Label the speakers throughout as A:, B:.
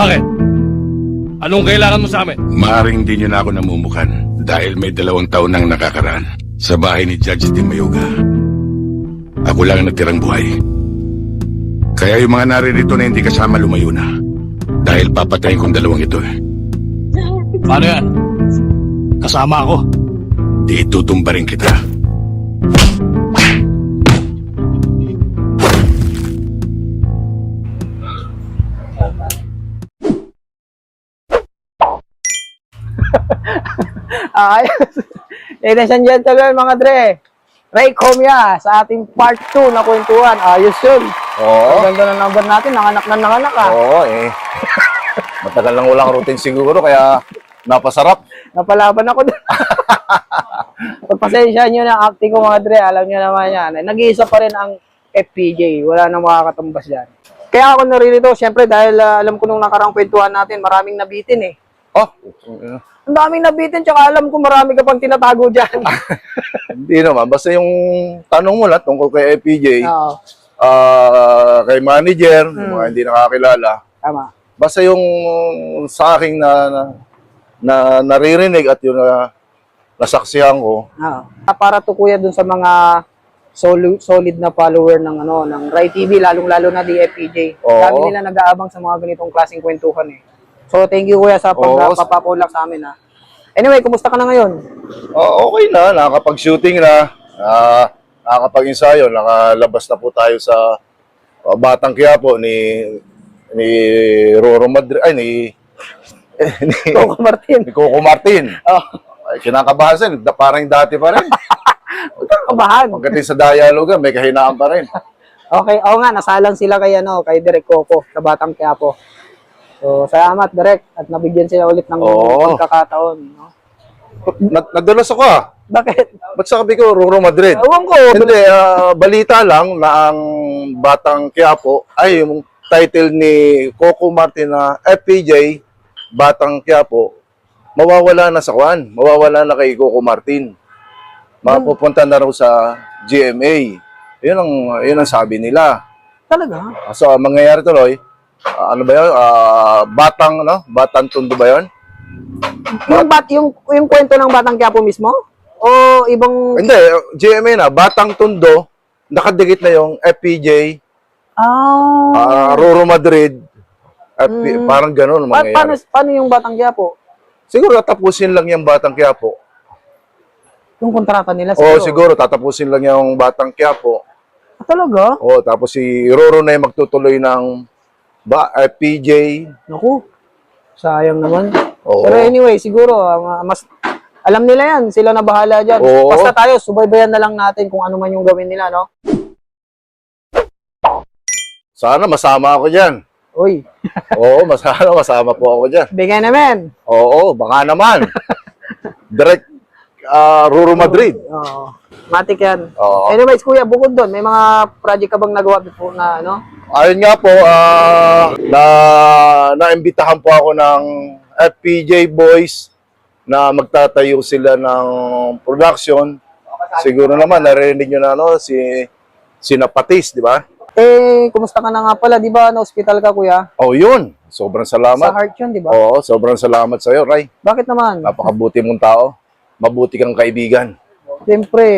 A: Bakit? Anong kailangan mo sa amin?
B: Maaring hindi niyo na ako namumukan dahil may 2 taon nang nakakaraan sa bahay ni Judge Tim Mayoga. Ako lang ang natirang buhay. Kaya yung mga naririto na hindi kasama lumayo na dahil papatayin kong 2 ito eh.
A: Paano yan? Kasama ako.
B: Di tutumba rin kita.
C: Ayos. Ladies and gentlemen, mga Dre, Ray Comia sa ating part 2 na kwentuhan. Ayos yun.
D: Oo.
C: Ang ganda ng number natin, nanganak na nanganak ah.
D: Oo, eh. Matagal lang walang routine siguro, kaya napasarap.
C: Napalaban ako doon. Pagpasensya nyo na acting ko, mga Dre, alam nyo naman yan. Nag-iisa pa rin ang FPJ, wala nang makakatumbas dyan. Kaya ako naririto, syempre dahil alam ko nung nakarang kwentuhan natin, maraming nabitin eh.
D: Oh,
C: Ang daming nabitin, tsaka alam ko marami ka pang tinatago dyan.
D: hindi naman. Basta yung tanong mo lang tungkol kay FPJ,
C: Oo,
D: kay manager, yung mga hindi nakakilala.
C: tama.
D: Basta yung sa aking na naririnig at yung nasaksihan ko,
C: Oo. Para to kuya dun sa mga solid na follower ng ng Rai TV, lalong-lalo na di FPJ.
D: Oo.
C: Dami nila nag-aabang sa mga ganitong klaseng kwentuhan eh. So thank you kuya sa pagpapapulak sa amin ha. Anyway, kumusta ka na ngayon?
D: okay na, nakakapag-shooting na, nakakapag-ensayo, nakalabas na po tayo sa Batang Quiapo ni Roro Madrid, ay ni
C: Coco Martin.
D: Coco Martin.
C: Oh,
D: Ay, kinakabahan siya, parang dati pa rin.
C: kabahan.
D: Pagdating sa dialogue, may kahinaan pa rin.
C: Okay, oo nga, nasalang sila kay Direk Coco sa Batang Quiapo. So, salamat Direk at nabigyan sila ulit ng
D: Oo.
C: pagkakataon. No?
D: Nadulas ako ah.
C: Bakit?
D: Ba't sabi ko, Roro Madrid?
C: Ewan ko.
D: Hindi, balita lang na ang Batang Quiapo ay yung title ni Coco Martin na FPJ, Batang Quiapo, mawawala na sa kwan. Mawawala na kay Coco Martin. Mapupunta na raw sa GMA. Yun ang sabi nila.
C: Talaga?
D: So, ang mangyayari tuloy, ano ba yun? Batang Tondo ba yun?
C: Yung kwento ng Batang Quiapo mismo? O ibang...
D: Hindi, GMA na. Batang Tondo, nakadikit na yung FPJ, Roro Madrid, parang ganun ang mangyayari.
C: Paano yung Batang Quiapo?
D: Siguro tatapusin lang yung Batang Quiapo.
C: Yung kontrata nila
D: O siguro tatapusin lang yung Batang Quiapo.
C: Talaga?
D: O tapos si Roro na yung magtutuloy ng FPJ.
C: Naku, sayang naman.
D: Oo.
C: Pero anyway, siguro, mas alam nila yan. Sila na bahala dyan.
D: Oo.
C: Basta tayo, subaybayan na lang natin kung ano man yung gawin nila, no?
D: Sana masama ako dyan.
C: Uy,
D: Oo, masama po ako dyan.
C: bigay naman.
D: Oo, baka naman. Direct Roro Madrid.
C: Oo. Matik yan.
D: Oo.
C: Anyways, kuya, bukod doon, may mga project ka bang nagawa before na, ano?
D: Ayun nga po, naimbitahan po ako ng FPJ Boys na magtatayo sila ng production. Siguro naman, narinig nyo na si Napatis, di ba?
C: Kumusta ka na nga pala, di ba? Na-hospital ka, kuya?
D: Oh, yun. Sobrang
C: Sa
D: salamat.
C: heart yun, di ba?
D: Oo, sobrang salamat sa'yo, Ray.
C: Bakit naman?
D: Napakabuti mong tao. Mabuti kang kaibigan.
C: Siyempre,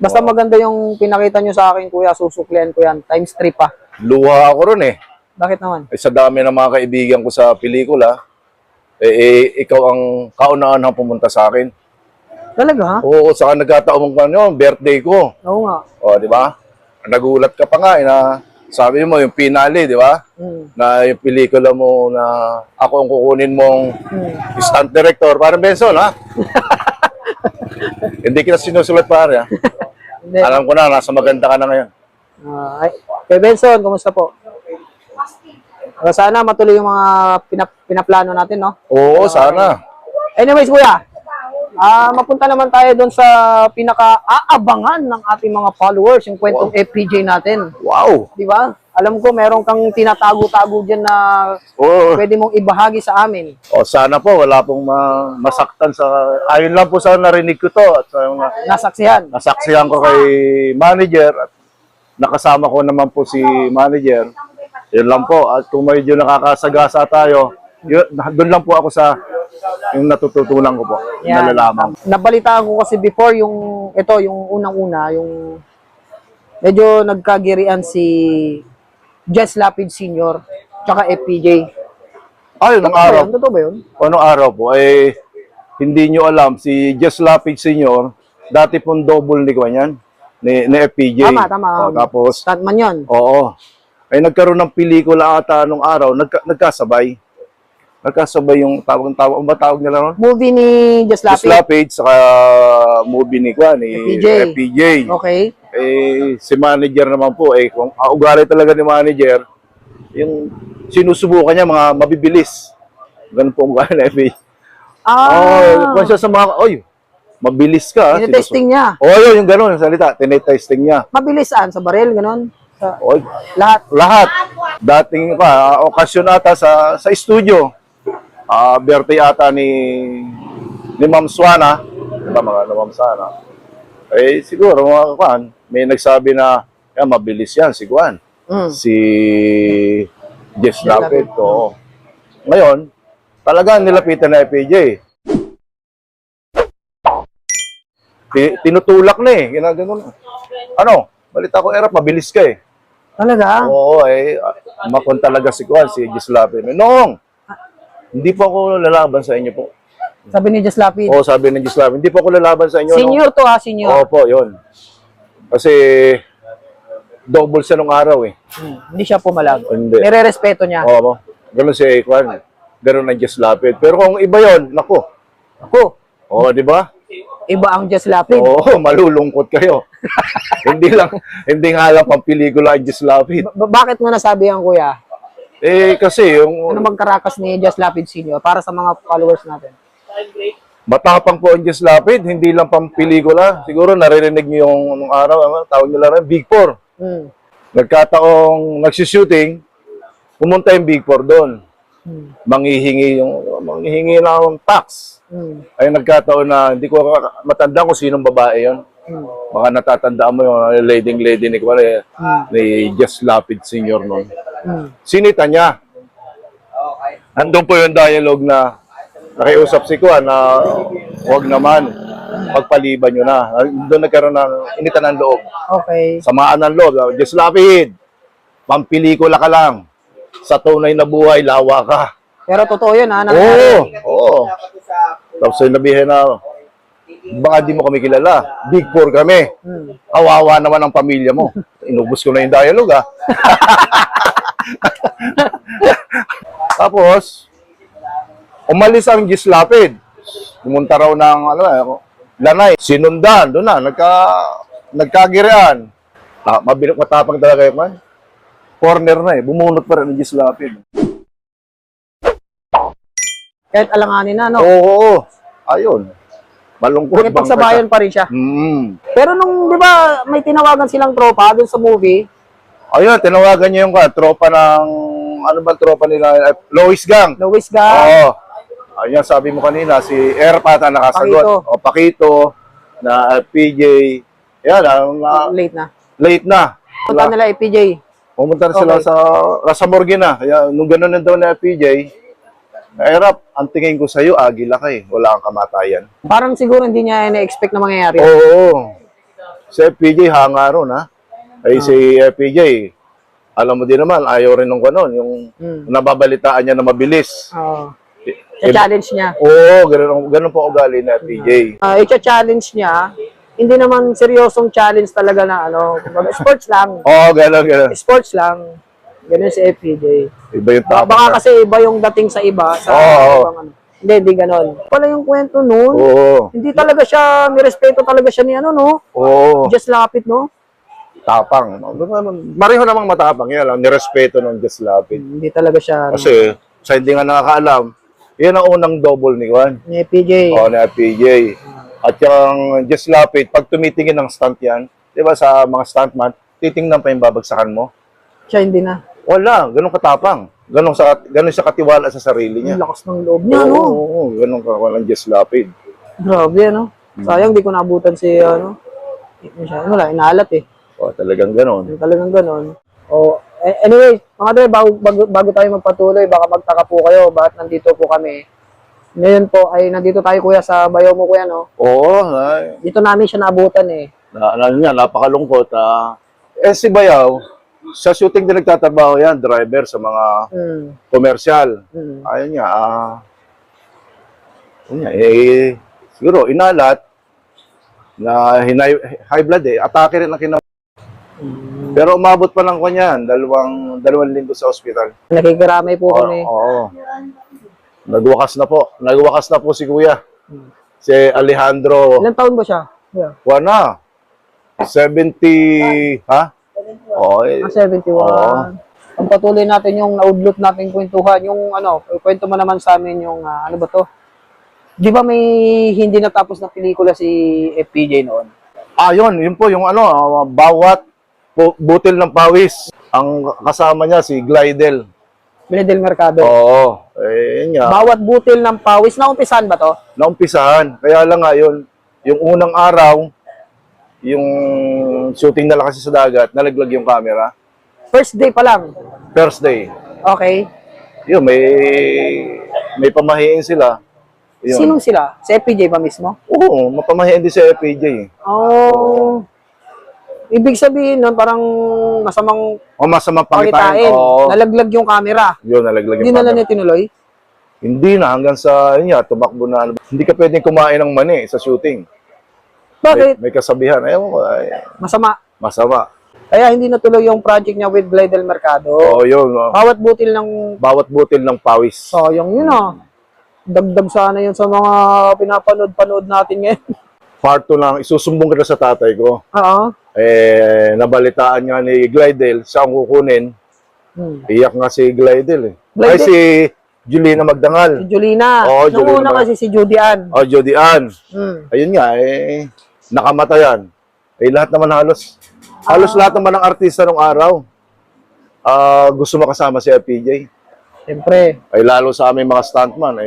C: basta maganda yung pinakita nyo sa akin, kuya, susuklian ko yan. Times 3 pa.
D: Luha ako ron eh.
C: Bakit naman?
D: Sa dami ng mga kaibigan ko sa pelikula, ikaw ang kauna-unahang pumunta sa akin.
C: Talaga, ha?
D: Oo, saka nagkataon mo birthday ko.
C: Oo nga.
D: O, di ba? Nagulat ka pa nga, na sabi mo yung finale, di ba? Na yung pelikula mo na ako ang kukunin mong stunt director. Parang Benson, ha? Hindi kita sinusulat, pare, ha?
C: Hindi.
D: Alam ko na, nasa maganda ka na ngayon.
C: Kay Benson, kumusta po? Sana matuloy yung mga pinaplano natin, no?
D: Oo, sana.
C: Anyways, kuya, mapunta naman tayo doon sa pinaka-aabangan ng ating mga followers, yung kwentong FPJ natin.
D: Wow!
C: Di ba? Alam ko, meron kang tinatago-tago dyan na
D: Oo.
C: pwede mong ibahagi sa amin.
D: O, sana po, wala pong masaktan sa... Ayun lang po sa narinig ko to. At sa
C: Nasaksihan.
D: nasaksihan ko kay manager at nakasama ko naman po si manager. Yun lang po. At kung medyo nakakasagasa tayo, doon lang po ako sa yung natututunan ko po.
C: Yan.
D: Nalalaman.
C: Nabalitaan ko kasi before yung unang-una, yung medyo nagkagirian si Jess Lapid Sr. tsaka FPJ.
D: Ay, nung araw.
C: Totoo ba yun?
D: Anong araw po? Hindi nyo alam, si Jess Lapid Sr., dati pong double ni Kwan yan, ni FPJ.
C: Tama.
D: Tapos,
C: Stuntman yun.
D: oo. Ay nagkaroon ng pelikula ata nung araw, nagkasabay. Nagkasabay yung tawag, ang ba tawag nila ron?
C: Movie ni Jess
D: Jess
C: Lapid.
D: Lapid, saka movie ni Kwan, ni FPJ.
C: Okay.
D: Si manager naman po, kung ugali talaga ni manager, yung sinusubukan niya, mga mabibilis. Ganun po ang ugali na FPJ. Kung siya sa mga, mabilis ka.
C: Tinetesting niya.
D: Yung gano'n, yung salita, tinetesting niya.
C: Mabilis saan? Sa baril, ganun? Sa lahat.
D: Lahat. Dating okasyon ata sa studio. Birthday ata ni Ma'am Swana. Diba mga Ma'am Swana? Siguro, mga Kwan, may nagsabi na, mabilis yan, si Kwan. Si Jess Lapid. Ngayon, talagang nilapitan na FPJ. Tinutulak na ginagano. Ano? Balita ko, mabilis ka
C: Talaga?
D: Oo, makon talaga si Kwan, si Jess Lapid. Noong, hindi po ako lalaban sa inyo po.
C: Sabi ni Jess Lapid.
D: Oo, sabi ng Jess Lapid, hindi po ako lalaban sa inyo.
C: Senior to senior.
D: Opo, yun. Kasi, double siya nung araw
C: Hindi siya pumalag.
D: Hindi.
C: Nire-respeto niya.
D: Oo, ganun si Kwan. Ganun ang Jess Lapid. Pero kung iba yon, nako.
C: Ako,
D: Di ba?
C: iba ang Jess Lapid.
D: Oo, malulungkot kayo. hindi nga lang pang pelikula ang Jess Lapid.
C: Bakit mo nasabi yan, kuya?
D: Kasi yung
C: Ano magkarakas ni Jess Lapid Sr. para sa mga followers natin?
D: matapang po ang Jess Lapid, hindi lang pang pelikula. Siguro naririnig niyo yung nung araw, tawag nila rin, Big Four. Nagkataong nagsishooting, pumunta yung Big Four doon. Manghihingi ng tax. Ay nagkataon na hindi ko matanda kung sinong babae yon. Baka natatandaan mo yung lady ni Jess Lapid Sr. noon. Sinita niya. Andun po yung dialogue na nakiusap si Kuan na huwag naman, pagpaliban nyo na. Doon nagkaroon ng initan ng loob.
C: Okay.
D: Samaan ng loob. Jess Lapid, pampelikula ka lang. Sa tunay na buhay, lawa ka.
C: Pero totoo yun,
D: Oo. Tapos sinabihin na, baka di mo kami kilala. Big Four kami. Kawawa naman ang pamilya mo. Inubos ko na yung dialogue, Tapos, umalis ang Jess Lapid. Pumunta raw ng Lanay. Sinundan. Doon na. Nagkagirian. Matapang talaga yung man. Corner na bumunot pa rin ang Jess Lapid.
C: Kahit alanganin na,
D: Oo. Ayun. Malungkot.
C: May pagsabayan pa rin siya. Pero nung, di ba, may tinawagan silang tropa dun sa movie.
D: Ayun, tinawagan niya yung tropa ng, ano ba tropa nila? Lois Gang.
C: Lois Gang.
D: Oo. Ayun, sabi mo kanina, si Erpat ang nakasagot. Pakito, na PJ. Yan, late na.
C: Punta nila PJ.
D: Pumunta na sila sa morgue na. Kaya, nung gano'n na daw na PJ, Erap, ang tingin ko sa'yo, agila ka wala kang kamatayan.
C: Parang siguro hindi niya na-expect na mangyayari.
D: Oo. Si FPJ hanga ron, si FPJ, alam mo din naman, ayaw rin nung gano'n, yung nababalitaan niya na mabilis.
C: Oo. I-challenge niya.
D: Oo, ganun po ugali na FPJ.
C: I-challenge niya, hindi naman seryosong challenge talaga na sports lang.
D: Oo, ganun.
C: Sports lang. Ganun si FPJ.
D: Iba yung tapos.
C: Baka kasi iba yung dating sa iba. Ibang Hindi ganon. Wala yung kwento nun.
D: Oo.
C: Hindi talaga siya, nirespeto talaga siya ni
D: Oo.
C: Jess Lapid,
D: Tapang. Mareho namang matapang. Yan lang, nirespeto ng Jess Lapid.
C: Hindi talaga siya.
D: Kasi, sa hindi nga nakakaalam, yan ang unang double ni Juan.
C: Ni FPJ.
D: Oo, ni FPJ. At yung Jess Lapid, pag tumitingin ng stunt yan, di ba sa mga stuntman, titingnan pa yung babagsakan mo.
C: Siya hindi na.
D: Wala, ganun katapang. Ganun siya katiwala sa sarili niya.
C: Ang lakas ng loob niya,
D: Oo, ganun ka walang Jess Lapid.
C: Grabe, Sayang, di ko naabutan wala, inalat
D: Talagang ganun.
C: Talagang ganon. Anyway, mga dre, bago tayo magpatuloy, baka magtaka po kayo, bakit nandito po kami. Ngayon po, ay nandito tayo kuya sa bayaw mo kuya, no?
D: Oo,
C: Dito namin siya naabutan eh.
D: ano niya, napakalungkot. Si Bayaw, sa shooting din nagtatrabaho yan, driver sa mga
C: Hmm.
D: komersyal.
C: Hmm.
D: Ayun niya, siguro, inalat, na high blood atake rin ang Pero umabot pa lang kanyan, dalawang linggo sa ospital.
C: Nakikiramay po kami.
D: Oo. Nagwakas na po si Kuya. Si Alejandro.
C: Ilang taon ba siya? Yeah.
D: Wala. 70, ha? Oo.
C: 71.
D: Oo.
C: Ang patuloy natin yung naudlot nating kwentuhan, yung kwento mo naman sa amin yung ano ba to? Di ba may hindi natapos na pelikula si FPJ noon?
D: Yun po yung bawat butil ng pawis. Ang kasama niya si Glidel.
C: Del Mercado.
D: Oo. Yun nga.
C: Bawat butil ng pawis, naumpisan ba to?
D: Naumpisahan. Kaya lang nga yun, yung unang araw, yung shooting nila kasi sa dagat, nalaglag yung camera.
C: First day pa lang.
D: First day.
C: Okay.
D: Yun, may pamahiin sila. Yun.
C: Sinong sila? Si FPJ ba mismo?
D: Oo, mapamahiin din sa FPJ.
C: Oh. Ibig sabihin nun, parang masamang
D: O masamang
C: pakitain.
D: pangitain. Oo.
C: Nalaglag yung camera.
D: Yun, nalaglag yung
C: Hindi na lang
D: camera.
C: niya tinuloy?
D: Hindi na, hanggang sa, tumakbo na. Hindi ka pwedeng kumain ng mani sa shooting.
C: Bakit?
D: May kasabihan. Ayaw mo,
C: Masama.
D: masama.
C: Kaya hindi natuloy yung project niya with Del Mercado.
D: Oo, yun.
C: Bawat butil ng
D: Bawat butil ng pawis.
C: sayang yun Dagdag sana yun sa mga pinapanood natin ngayon.
D: Part 2 lang, isusumbong kita sa tatay ko.
C: Oo.
D: Nabalitaan nga ni Glidel, siya ang kukunin. Iyak nga si Glidel
C: Glidel?
D: Ay, si Julina Magdangal.
C: Si Julina.
D: Oo,
C: Nung
D: Julina
C: una kasi si Judy Ann.
D: Jody Ann.
C: Hmm.
D: Ayun nga, nakamatayan. Lahat naman halos lahat naman ng artista nung araw, gusto makasama si FPJ.
C: Siyempre.
D: Lalo sa aming mga stuntman,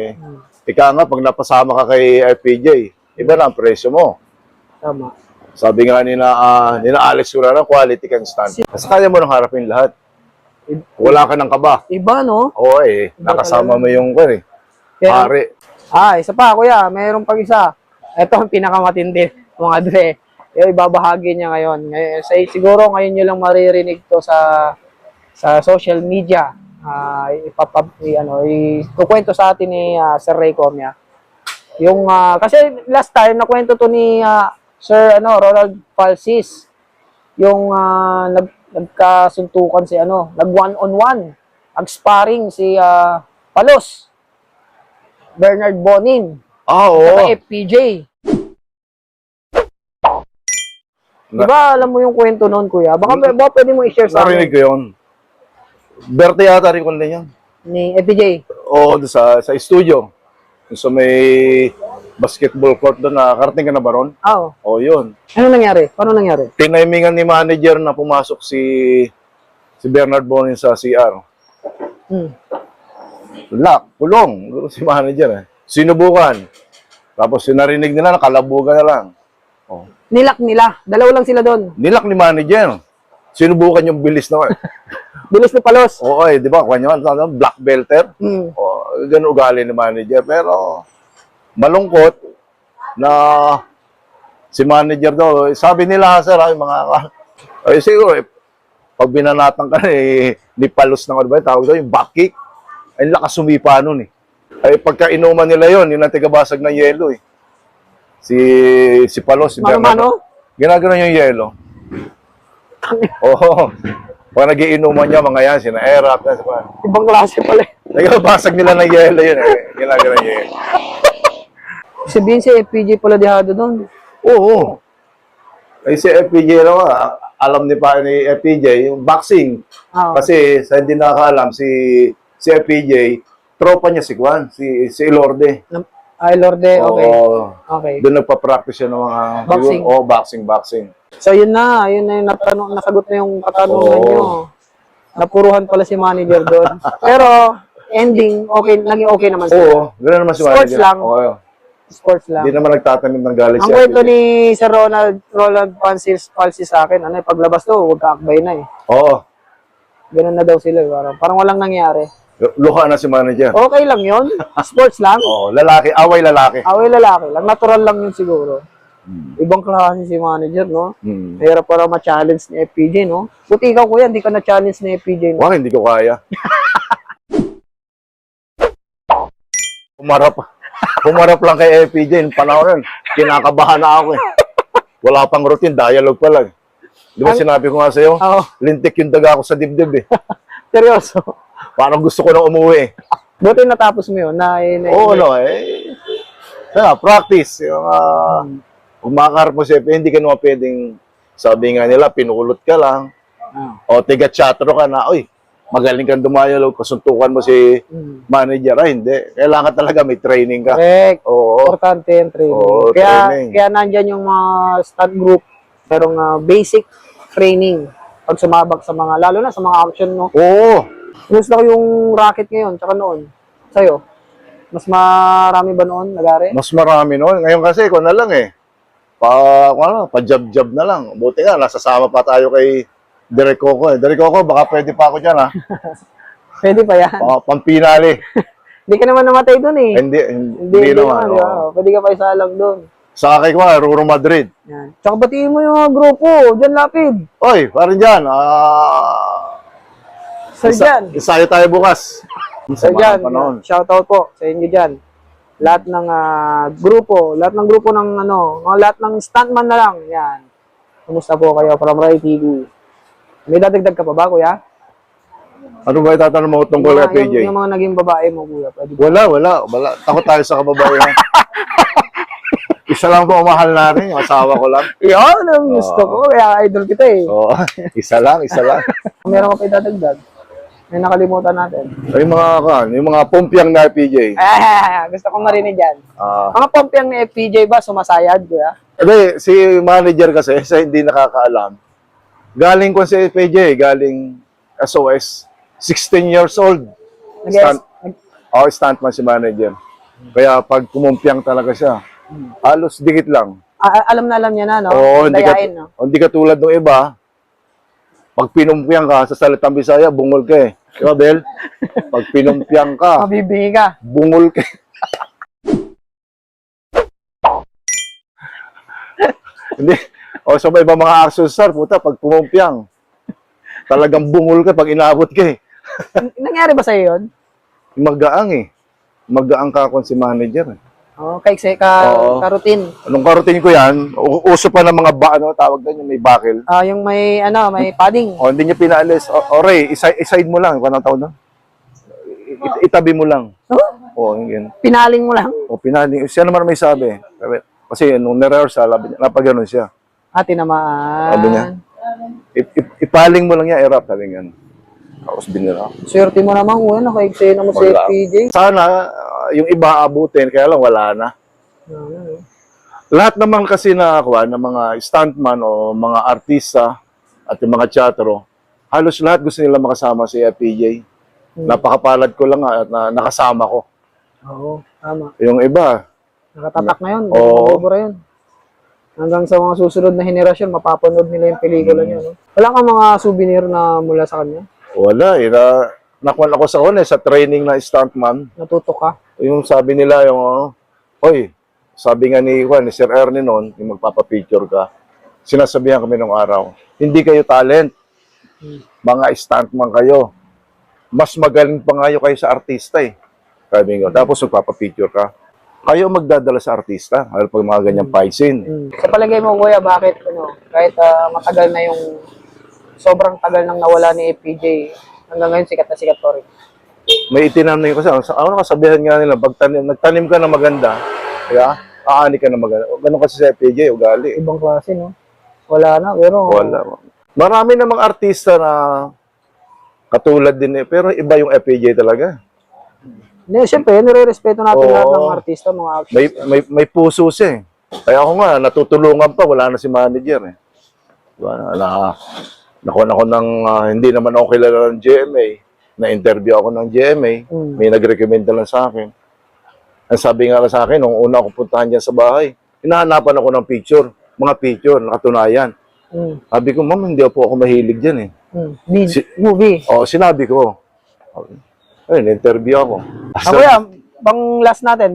D: ika nga, pag napasama ka kay FPJ, iba na ang presyo mo.
C: Tama.
D: Sabi nga nina Alex Curara, quality kang stunt. Kasi kaya mo nang harapin lahat. Wala ka ng kaba.
C: Iba, no?
D: Oo nakasama mo yung
C: Kaya,
D: pare.
C: isa pa, kuya. Mayroon pang isa. Ito ang pinakamatindi, mga dre. Yung ibabahagi niya ngayon. Siguro ngayon nyo lang maririnig to sa social media. Ikukwento sa atin ni Sir Ray Comia. Yung, kasi last time, nakwento to ni Sir Ronald Falsis. Yung nagkasuntukan si nag one-on-one. Nag-sparring si Palos. Bernard Bonin.
D: Oo.
C: Saka FPJ. Diba alam mo yung kwento noon, kuya? Baka pwede mo i-share sa
D: Narinig
C: amin
D: ko yun. Berte yata rin ko din yun.
C: ni FPJ.
D: Oo, doon sa studio. Doon sa may basketball court doon, nakarating ka na ba ron?
C: Oo.
D: Oo, yun.
C: Ano nangyari? Paano nangyari?
D: Tinimingan ni manager na pumasok si Bernard Bonin sa CR. Kulong. Si manager Sinubukan. Tapos narinig nila, nakalabugan na lang. Oh.
C: Nilak nila. Dalawa lang sila doon.
D: Nilak ni manager. Sinubukan yung bilis naman.
C: Bilis ni Palos.
D: Oo, di ba? Kanya black belter. Ganun ugali ni manager. Pero malungkot na si manager daw, sabi nila, sir, siguro, pag binanatan ka ni Palos ng tawag daw, yung back kick, ay lakas sumipa nun pagka inuman nila yon, yun ang tigabasag ng yelo Si Palos, si Bernardo, ginagano yung yelo. Oo. Pag nagiinuman niya, mga yan, sina Erap.
C: Ibang klase pala.
D: Nagabasag nila ng yelo yun. Ginagano yung yelo.
C: Sabihin si FPJ pala dihado doon.
D: Oo. Si FPJ alam ni FPJ, yung boxing. Kasi sa hindi nakakaalam, si FPJ, tropa niya si Juan, si Ilorde.
C: Lorde, okay. Okay.
D: Doon nagpa-practice siya ng mga
C: boxing.
D: Boxing.
C: So yun na yung nasagot na yung katanungan nyo. Napuruhan pala si manager doon. Pero ending, naging okay naman sila.
D: Oo, ganoon naman si manager.
C: Sports lang.
D: Oo.
C: Sports lang.
D: Hindi naman nagtatanim ng galit
C: Ang kwento ni Sir Roland Falsi sa akin, paglabas to, huwag kaakbay na
D: Oo.
C: Ganun na daw sila. Parang walang nangyari.
D: Luha na si manager.
C: Okay lang yon. Sports lang.
D: Oo, lalaki, away lalaki.
C: Away lalaki lang. Natural lang yun siguro. Ibang klase si manager, no?
D: Hmm.
C: Mahirap para ma-challenge ni FPJ, no? Buti ikaw, kuya, hindi ka na-challenge ni FPJ, no?
D: Wah, hindi ko kaya. Pumarap lang kay FPJ, yung panahon nun, kinakabahan na ako eh. Wala pang routine, dialogue pa lang. Di ba sinabi ko nga sa'yo,
C: Oo.
D: lintik yung daga ko sa dibdib eh.
C: Seryoso.
D: Parang gusto ko nang umuwi eh.
C: Buti natapos mo yun.
D: Oo, no eh. Kaya, practice. Yung, kung makaharap mo si FPJ, hindi ka naman pwedeng, sabi nga nila, pinulot ka lang. O tiga-chatro ka na, oy, magaling kang dumayalog, kasuntukan mo si manager. Ay, hindi. Kailangan talaga may training ka.
C: Correct.
D: Oo.
C: Importante yung training.
D: Oo, training.
C: Kaya nandyan yung mga stunt group, merong basic training pag sumabak sa mga, lalo na sa mga action, no?
D: Oo.
C: Gusto ko yung racket ngayon, tsaka noon. Sa'yo, mas marami ba noon, nagari?
D: Mas marami noon. Ngayon kasi, ko na lang eh. Pa-jab-jab na lang. Buti nga, nasasama pa tayo kay Derek Coco eh. Derek Coco, baka pwede pa ako dyan ha.
C: Pwede pa yan.
D: Pampinali.
C: Hindi ka naman namatay doon eh.
D: Hindi naman.
C: di ba? Pwede ka pa isalang doon.
D: Sa akin ko nga, Ruro Madrid.
C: Yan. Tsaka batiin mo yung mga grupo. Diyan lapid.
D: Oy, parang dyan.
C: Sir Jan.
D: Isayo tayo bukas.
C: Sir Jan. Shoutout po sa inyo dyan. Lahat ng grupo ng lahat ng stuntman na lang. Yan. Kumusta po kayo from Rai TV? May dadagdag ka pa ba, kuya?
D: Ano ba itatanong mo tungkol kay PJ?
C: Yung mga naging babae mo, kuya. Pwede ba?
D: Wala. Takot tayo sa kababaihan. Isa lang po ang mahal natin, yung asawa ko lang.
C: Yun, ang gusto ko. Kaya idol kita eh.
D: Oo, isa lang.
C: Meron ka pa idadagdag? May nakalimutan natin.
D: Yung mga pumpyang na PJ.
C: Gusto ko marinig yan.
D: Ah.
C: Mga pompiang ni FPJ ba sumasayad, kuya?
D: Si manager kasi, sa hindi nakakaalam, galing ko sa PJ, galing SOS, 16 years old. Stuntman si manager. Kaya pag kumumpyang talaga siya, halos dikit lang.
C: Alam na alam niya na, no?
D: Oo,
C: Dayain, no?
D: hindi ka tulad ng iba, pag pinumpyang ka, sa salitang Bisaya, bungol ka eh. Diba, Bel? Pag pinumpyang ka,
C: Mabibingi ka.
D: bungol ka. Hindi. O sa iba mga action star, puta, pag pumumpyang, talagang bungol ka pag inabot ka eh.
C: Nangyari ba sa'yo yun?
D: Magaang eh. Magaang ka kung si manager eh.
C: Oo,
D: Oo.
C: karutin.
D: Anong karutin ko yan, uso pa ng mga tawag doon, yung may bakil.
C: Yung may padding.
D: O, hindi niya pinaalis. O, Ray, iside mo lang. Kung anong tawag doon? Itabi mo lang.
C: Oh?
D: O, yun.
C: Pinaling mo lang.
D: O, pinali. Siya naman may sabi. Kasi nung nire-rehearsal, napagano'n siya.
C: Tinamaan.
D: Sabi niya, ipaling mo lang niya, erap. Sabi nga. Tapos binira.
C: Swerte mo naman, kuya. Nakaigsayin mo si
D: Wala.
C: FPJ.
D: Sana, yung iba abutin, kaya lang wala na. Lahat naman kasi ng mga stuntman o mga artista at yung mga teatro, halos lahat gusto nila makasama si FPJ. Napakapalad ko lang at nakasama ko.
C: Oo, tama.
D: Yung iba,
C: Nakatatak na yun.
D: Oo.
C: Obra yun. Hanggang sa mga susunod na henerasyon, mapapanood nila yung pelikula niya. No? Wala kang mga souvenir na mula sa kanya?
D: wala eh. Nakuha ako sa training na stuntman.
C: Natutok ka?
D: Yung sabi nila, oy, sabi nga ni Sir Ernie noon, yung magpapapicture ka, sinasabihan kami nung araw, hindi kayo talent, mga stuntman kayo. Mas magaling pa nga kayo sa artista eh. Sabi nga, tapos magpapapicture ka, kayo magdadala sa artista, pag mga ganyang fight scene.
C: Sa palagay mo, kuya, bakit kahit matagal na yung sobrang tagal nang nawala ni FPJ, hanggang ngayon sikat na sikat pa rin?
D: May itinam na yun kasi, kasabihan nga nila, pag nagtanim ka na maganda, kaya aani ka na maganda. Ganun kasi sa FPJ, ugali.
C: Ibang klase, no? Wala na, pero...
D: Wala. Marami namang artista na katulad din eh, pero iba yung FPJ talaga.
C: Hindi, siyempre, nire-respeto natin
D: Oo.
C: lahat ng artista, mga actors.
D: May puso siya eh. Kaya ako nga, natutulungan pa, wala na si manager eh. Diba? Nakuha ako ng, hindi naman ako kilala ng GMA. Na-interview ako ng GMA. May nag-recommend lang sa akin. Ang sabi nga sa akin, nung una ako puntahan dyan sa bahay, hinahanapan ako ng picture. Mga picture, nakatunayan. Sabi ko, ma'am, hindi po ako mahilig dyan eh.
C: Movie.
D: Sinabi ko. Ayun, interview ako.
C: Kuya, bang last natin,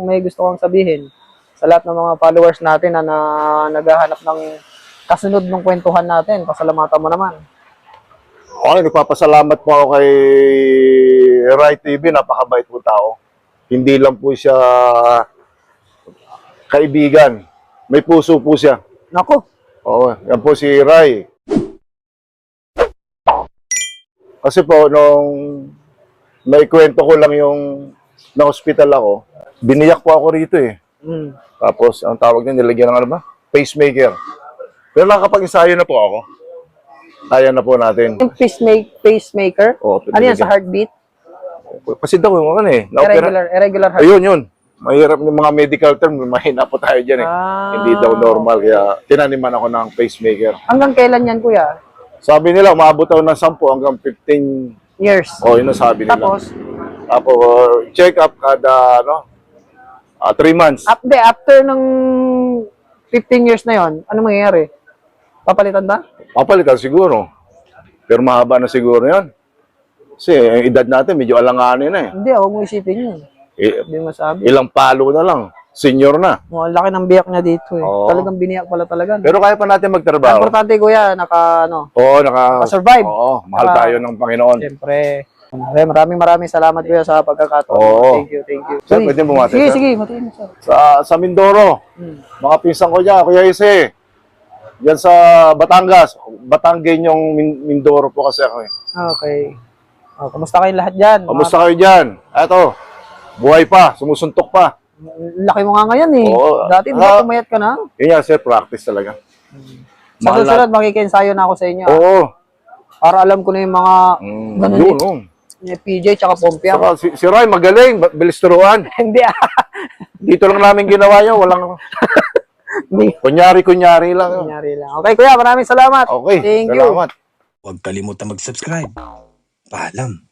C: may gusto kong sabihin sa lahat ng mga followers natin na, naghahanap ng kasunod ng kwentuhan natin. Pasalamatan mo naman.
D: Okay, nagpapasalamat po ako kay Rai TV. Napakabait po tao. Hindi lang po siya kaibigan. May puso po siya.
C: Nako,
D: Oo, yan po si Rai. Kasi po, nung naikwento ko lang yung na-hospital ako, biniyak po ako rito eh. Tapos, ang tawag niya, nilagyan ng ano ba? Pacemaker. Pero nakakapag-ensayo na po ako. Kaya na po natin.
C: yung pacemaker.
D: Oo,
C: Ano yan, sa heartbeat?
D: Kasi daw yung ano eh.
C: Irregular heart.
D: Ayun, yun. Mahirap yung mga medical term, mahina po tayo dyan eh. Hindi daw normal, kaya tinaniman ako ng pacemaker.
C: Hanggang kailan yan, kuya?
D: Sabi nila, umabot daw ng 10 hanggang 15.
C: Years.
D: Yun ang sabi nila.
C: Tapos,
D: Check up kada, 3 months.
C: after ng 15 years na yon, ano mangyayari? Papalitan ba?
D: Papalitan siguro. Pero mahaba na siguro yan. Kasi yung edad natin, medyo alanganin na eh.
C: Hindi, huwag mo isipin yun. Hindi masabi.
D: Ilang palo na lang. Senior na.
C: Ang laki ng biyak niya dito eh.
D: Oo.
C: Talagang biniyak pala talaga.
D: Pero kaya pa natin
C: Ang
D: magtrabaho.
C: importante, kuya,
D: Oo,
C: naka-survive.
D: Oo, mahal
C: Naka-
D: tayo ng Panginoon.
C: Siyempre. Maraming salamat, kuya, sa pagkakataon.
D: Oo.
C: Thank you.
D: Sir, pwede bumati,
C: Sige,
D: sir?
C: sige, matiin mo, sir.
D: Sa Mindoro, mga pinsan ko dyan, Kuya Ise. Yan sa Batangas. Batanggen yung Mindoro po kasi ako eh.
C: Okay. Kumusta kayong lahat dyan?
D: Kamusta kayo dyan? Eto, buhay pa, sumusuntok pa.
C: Laki mo nga ngayon eh.
D: Oo.
C: Dati, di ba pumayat ka na?
D: Yun yan, sir, practice talaga.
C: Sa susunod, makikiensayo na ako sa inyo.
D: Oo.
C: Para alam ko na yung mga ganun
D: Yun,
C: eh. Yung PJ tsaka Pompia.
D: Saka si Ray, magaling, bilis turuan.
C: Hindi
D: Dito lang namin ginawa yun, walang... Kunyari lang.
C: Kunyari lang. Okay, kuya, maraming salamat.
D: Okay,
C: Thank you.
D: salamat.
E: Huwag kalimutan mag-subscribe. Paalam.